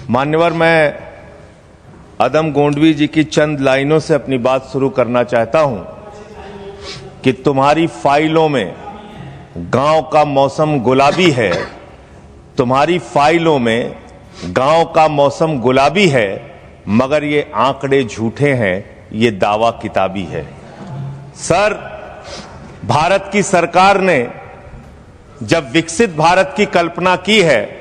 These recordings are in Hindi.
मान्यवर, मैं अदम गोंडवी जी की चंद लाइनों से अपनी बात शुरू करना चाहता हूं कि तुम्हारी फाइलों में गांव का मौसम गुलाबी है, तुम्हारी फाइलों में गांव का मौसम गुलाबी है, मगर ये आंकड़े झूठे हैं, ये दावा किताबी है। सर, भारत की सरकार ने जब विकसित भारत की कल्पना की है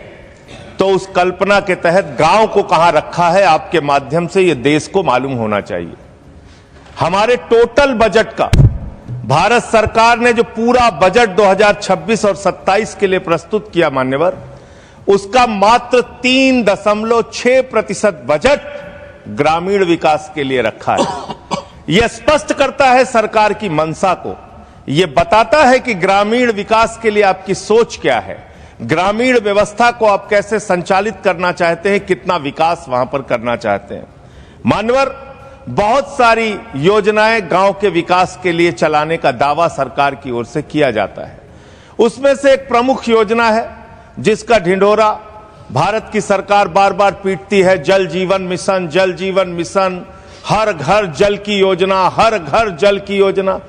तो उस कल्पना के तहत गांव को कहां रखा है, आपके माध्यम से यह देश को मालूम होना चाहिए। हमारे टोटल बजट का भारत सरकार ने जो पूरा बजट 2026 और 27 के लिए प्रस्तुत किया मान्यवर, उसका मात्र 3.6% बजट ग्रामीण विकास के लिए रखा है। यह स्पष्ट करता है सरकार की मंशा को, यह बताता है कि ग्रामीण विकास के लिए आपकी सोच क्या है, ग्रामीण व्यवस्था को आप कैसे संचालित करना चाहते हैं, कितना विकास वहां पर करना चाहते हैं। मान्यवर, बहुत सारी योजनाएं गांव के विकास के लिए चलाने का दावा सरकार की ओर से किया जाता है। उसमें से एक प्रमुख योजना है जिसका ढिंढोरा भारत की सरकार बार बार पीटती है, जल जीवन मिशन, जल जीवन मिशन, हर घर जल की योजना, हर घर जल की योजना।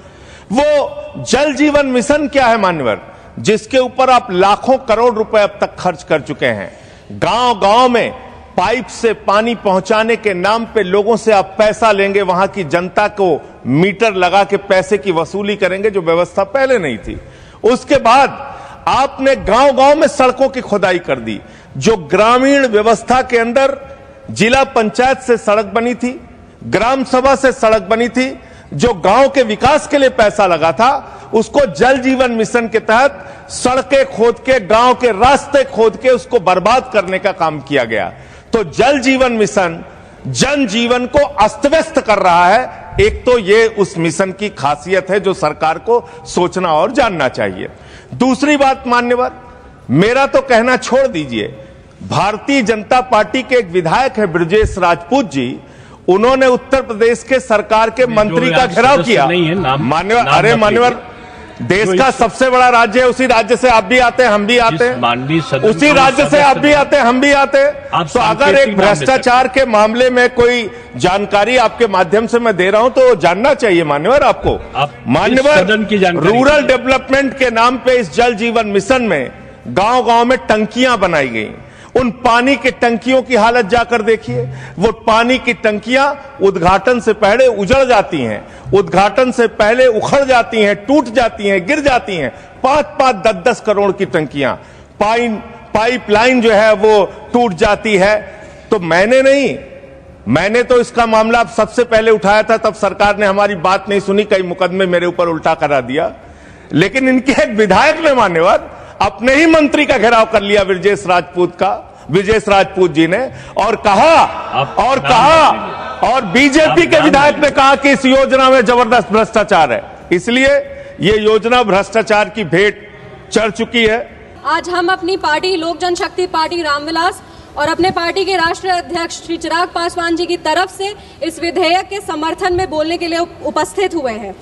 वो जल जीवन मिशन क्या है मान्यवर, जिसके ऊपर आप लाखों करोड़ रुपए अब तक खर्च कर चुके हैं। गांव गांव में पाइप से पानी पहुंचाने के नाम पे लोगों से आप पैसा लेंगे, वहां की जनता को मीटर लगा के पैसे की वसूली करेंगे, जो व्यवस्था पहले नहीं थी। उसके बाद आपने गांव गांव में सड़कों की खुदाई कर दी। जो ग्रामीण व्यवस्था के अंदर जिला पंचायत से सड़क बनी थी, ग्राम सभा से सड़क बनी थी, जो गांव के विकास के लिए पैसा लगा था, उसको जल जीवन मिशन के तहत सड़कें खोद के, गांव के रास्ते खोद के उसको बर्बाद करने का काम किया गया। तो जल जीवन मिशन जन जीवन को अस्त व्यस्त कर रहा है। एक तो ये उस मिशन की खासियत है जो सरकार को सोचना और जानना चाहिए। दूसरी बात मान्यवर, मेरा तो कहना छोड़ दीजिए, भारतीय जनता पार्टी के एक विधायक है ब्रजेश राजपूत जी, उन्होंने उत्तर प्रदेश के सरकार के मंत्री का घेराव किया। मान्यवर, अरे मान्यवर, देश का सबसे बड़ा राज्य है, उसी राज्य से आप भी आते हैं, हम भी आते हैं, उसी राज्य से आप भी आते हैं, हम भी आते हैं। तो अगर एक भ्रष्टाचार के मामले में कोई जानकारी आपके माध्यम से मैं दे रहा हूं तो जानना चाहिए मान्यवर आपको। मान्यवर, रूरल डेवलपमेंट के नाम पे इस जल जीवन मिशन में गांव गांव में टंकियां बनाई गई। उन पानी की टंकियों की हालत जाकर देखिए। वो पानी की टंकियां उद्घाटन से पहले उजड़ जाती हैं, उद्घाटन से पहले उखड़ जाती हैं, टूट जाती हैं, गिर जाती हैं। 5-5, 10-10 करोड़ की टंकियां, पाइपलाइन जो है वो टूट जाती है। तो मैंने तो इसका मामला सबसे पहले उठाया था, तब सरकार ने हमारी बात नहीं सुनी, कई मुकदमे मेरे ऊपर उल्टा करा दिया। लेकिन इनके एक विधायक ने मान्यवर अपने ही मंत्री का घेराव कर लिया, ब्रजेश राजपूत जी ने, और बीजेपी के विधायक ने कहा कि इस योजना में जबरदस्त भ्रष्टाचार है। इसलिए ये योजना भ्रष्टाचार की भेंट चढ़ चुकी है। आज हम अपनी पार्टी लोक जनशक्ति पार्टी रामविलास और अपने पार्टी के राष्ट्रीय अध्यक्ष श्री चिराग पासवान जी की तरफ से इस विधेयक के समर्थन में बोलने के लिए उपस्थित हुए हैं।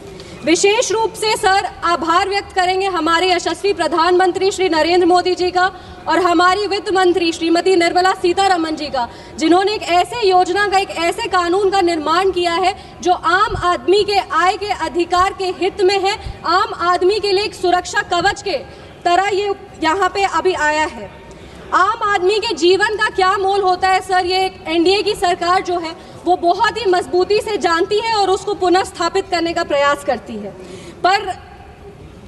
विशेष रूप से सर आभार व्यक्त करेंगे हमारे यशस्वी प्रधानमंत्री श्री नरेंद्र मोदी जी का और हमारी वित्त मंत्री श्रीमती निर्मला सीतारमण जी का, जिन्होंने एक ऐसे योजना का, एक ऐसे कानून का निर्माण किया है जो आम आदमी के आय के अधिकार के हित में है, आम आदमी के लिए एक सुरक्षा कवच के तरह ये यहाँ पे अभी आया है। आम आदमी के जीवन का क्या मोल होता है सर, ये एक एनडीए की सरकार जो है वो बहुत ही मजबूती से जानती है और उसको पुनः स्थापित करने का प्रयास करती है। पर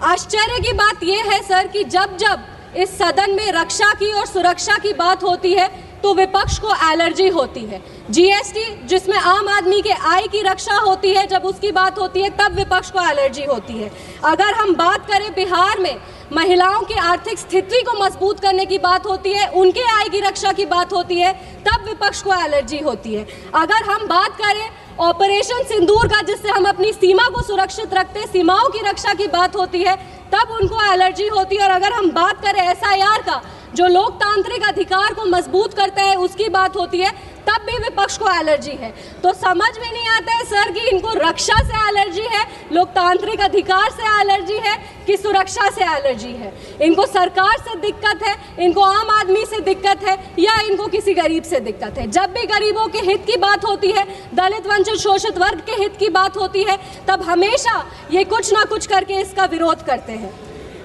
आश्चर्य की बात यह है सर कि जब जब इस सदन में रक्षा की और सुरक्षा की बात होती है तो विपक्ष को एलर्जी होती है। जीएसटी जिसमें आम आदमी के आय की रक्षा होती है, जब उसकी बात होती है तब विपक्ष को एलर्जी होती है। अगर हम बात करें बिहार में महिलाओं की आर्थिक स्थिति को मजबूत करने की बात होती है, उनके आय की रक्षा की बात होती है, तब विपक्ष को एलर्जी होती है। अगर हम बात करें ऑपरेशन सिंदूर का, जिससे हम अपनी सीमा को सुरक्षित रखते हैं, सीमाओं की रक्षा की बात होती है, तब उनको एलर्जी होती है। और अगर हम बात करें एसआईआर का, जो लोकतांत्रिक अधिकार को मजबूत करता है, उसकी बात होती है, तब भी विपक्ष को एलर्जी है। तो समझ में नहीं आता है सर कि इनको रक्षा से एलर्जी है, लोकतांत्रिक अधिकार से एलर्जी है कि सुरक्षा से एलर्जी है। इनको सरकार से दिक्कत है, इनको आम आदमी से दिक्कत है, या इनको किसी गरीब से दिक्कत है। जब भी गरीबों के हित की बात होती है, दलित वंचित शोषित वर्ग के हित की बात होती है, तब हमेशा ये कुछ ना कुछ करके इसका विरोध करते हैं।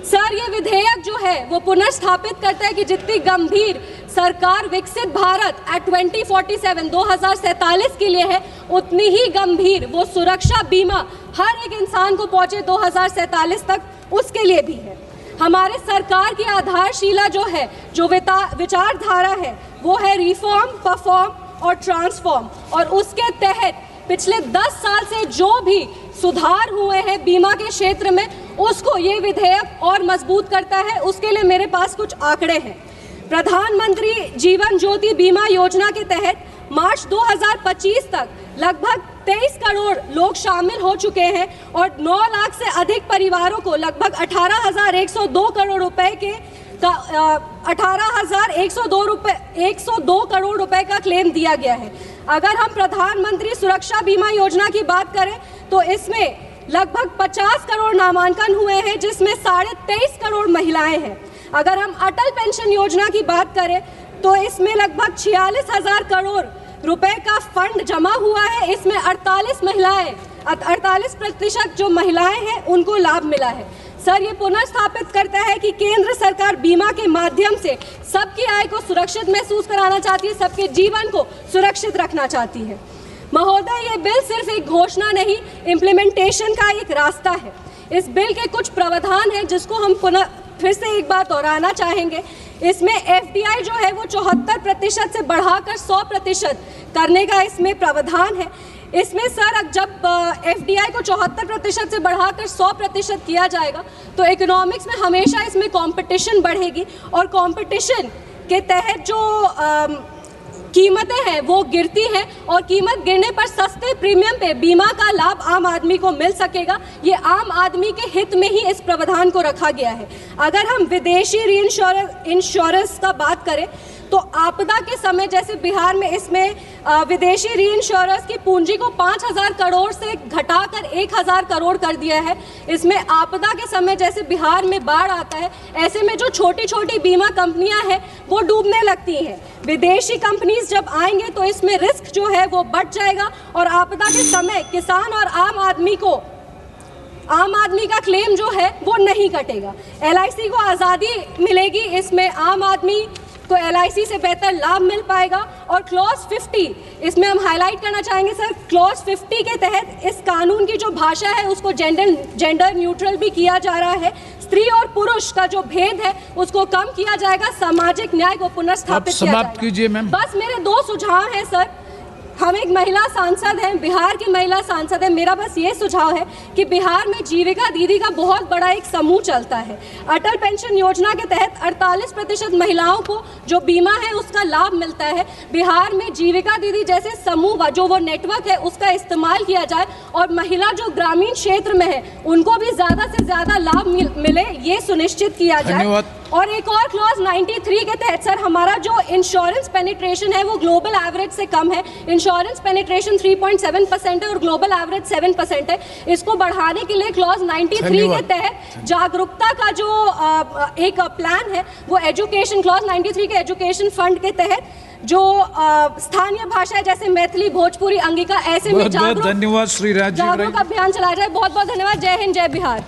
सर, ये विधेयक जो है वो पुनर्स्थापित करता है कि जितनी गंभीर सरकार विकसित भारत एट 2047 के लिए है, उतनी ही गंभीर वो सुरक्षा बीमा हर एक इंसान को पहुंचे 2047 तक, उसके लिए भी है। हमारे सरकार की आधारशिला जो है, जो विचारधारा है, वो है रिफॉर्म, परफॉर्म और ट्रांसफॉर्म। और उसके तहत पिछले 10 साल से जो भी सुधार हुए हैं बीमा के क्षेत्र में, उसको ये विधेयक और मजबूत करता है। उसके लिए मेरे पास कुछ आंकड़े हैं। प्रधानमंत्री जीवन ज्योति बीमा योजना के तहत मार्च 2025 तक लगभग 23 करोड़ लोग शामिल हो चुके हैं और 9 लाख से अधिक परिवारों को लगभग 18,102 करोड़ रुपए के 102 करोड़ रुपए का क्लेम दिया गया है। अगर हम प्रधानमंत्री सुरक्षा बीमा योजना की बात करें तो इसमें लगभग 50 करोड़ नामांकन हुए हैं, जिसमें 23.5 करोड़ महिलाएं हैं। अगर हम अटल पेंशन योजना की बात करें तो इसमें लगभग 46,000 करोड़ रुपए का फंड जमा हुआ है। इसमें 48% जो महिलाएं हैं उनको लाभ मिला है। सर, ये पुनर्स्थापित करता है कि केंद्र सरकार बीमा के माध्यम से सबकी आय को सुरक्षित महसूस कराना चाहती है, सबके जीवन को सुरक्षित रखना चाहती है। महोदय, ये बिल सिर्फ एक घोषणा नहीं, इम्प्लीमेंटेशन का एक रास्ता है। इस बिल के कुछ प्रावधान हैं जिसको हम फिर से एक बार दोहराना चाहेंगे। इसमें FDI जो है वो 74% से बढ़ाकर 100% करने का इसमें प्रावधान है। इसमें सर, जब FDI को 74% से बढ़ाकर 100% किया जाएगा तो इकोनॉमिक्स में हमेशा इसमें कंपटीशन बढ़ेगी और कंपटीशन के तहत जो कीमतें हैं वो गिरती हैं और कीमत गिरने पर सस्ते प्रीमियम पे बीमा का लाभ आम आदमी को मिल सकेगा। ये आम आदमी के हित में ही इस प्रावधान को रखा गया है। अगर हम विदेशी इंश्योरेंस का बात करें तो आपदा के समय जैसे बिहार में इसमें विदेशी री इंश्योरेंस की पूंजी को 5,000 करोड़ से घटाकर 1,000 करोड़ कर दिया है। इसमें आपदा के समय जैसे बिहार में बाढ़ आता है, ऐसे में जो छोटी छोटी बीमा कंपनियां हैं वो डूबने लगती हैं। विदेशी कंपनीज जब आएंगे तो इसमें रिस्क जो है वो बढ़ जाएगा और आपदा के समय किसान और आम आदमी का क्लेम जो है वो नहीं कटेगा। LIC को आज़ादी मिलेगी, इसमें आम आदमी को LIC से बेहतर लाभ मिल पाएगा। और क्लॉज 50 इसमें हम हाईलाइट करना चाहेंगे सर, क्लॉज 50 के तहत इस कानून की जो भाषा है उसको जेंडर न्यूट्रल भी किया जा रहा है। स्त्री और पुरुष का जो भेद है उसको कम किया जाएगा, सामाजिक न्याय को पुनर्स्थापित किया जाएगा। कीजिए मैम। बस मेरे 2 सुझाव हैं सर। हम एक महिला सांसद हैं, बिहार की महिला सांसद है। मेरा बस ये सुझाव है कि बिहार में जीविका दीदी का बहुत बड़ा एक समूह चलता है। अटल पेंशन योजना के तहत 48% महिलाओं को जो बीमा है उसका लाभ मिलता है। बिहार में जीविका दीदी जैसे समूह जो वो नेटवर्क है उसका इस्तेमाल किया जाए और महिला जो ग्रामीण क्षेत्र में है उनको भी ज़्यादा से ज़्यादा लाभ मिले, ये सुनिश्चित किया जाए। और एक और क्लॉज 93 के तहत सर, हमारा जो इंश्योरेंस पेनिट्रेशन है वो ग्लोबल एवरेज से कम है। इंश्योरेंस पेनिट्रेशन 3.7% है और ग्लोबल एवरेज 7% है। इसको बढ़ाने के लिए क्लॉज 93 के तहत जागरूकता का जो एक प्लान है वो एजुकेशन, क्लॉज 93 के एजुकेशन फंड के तहत जो स्थानीय भाषा है जैसे मैथिली, भोजपुरी, अंगिका, ऐसे में बहुत धन्यवाद श्री राजीव जागरूक अभियान चलाया जाए। बहुत बहुत धन्यवाद। जय हिंद, जय बिहार।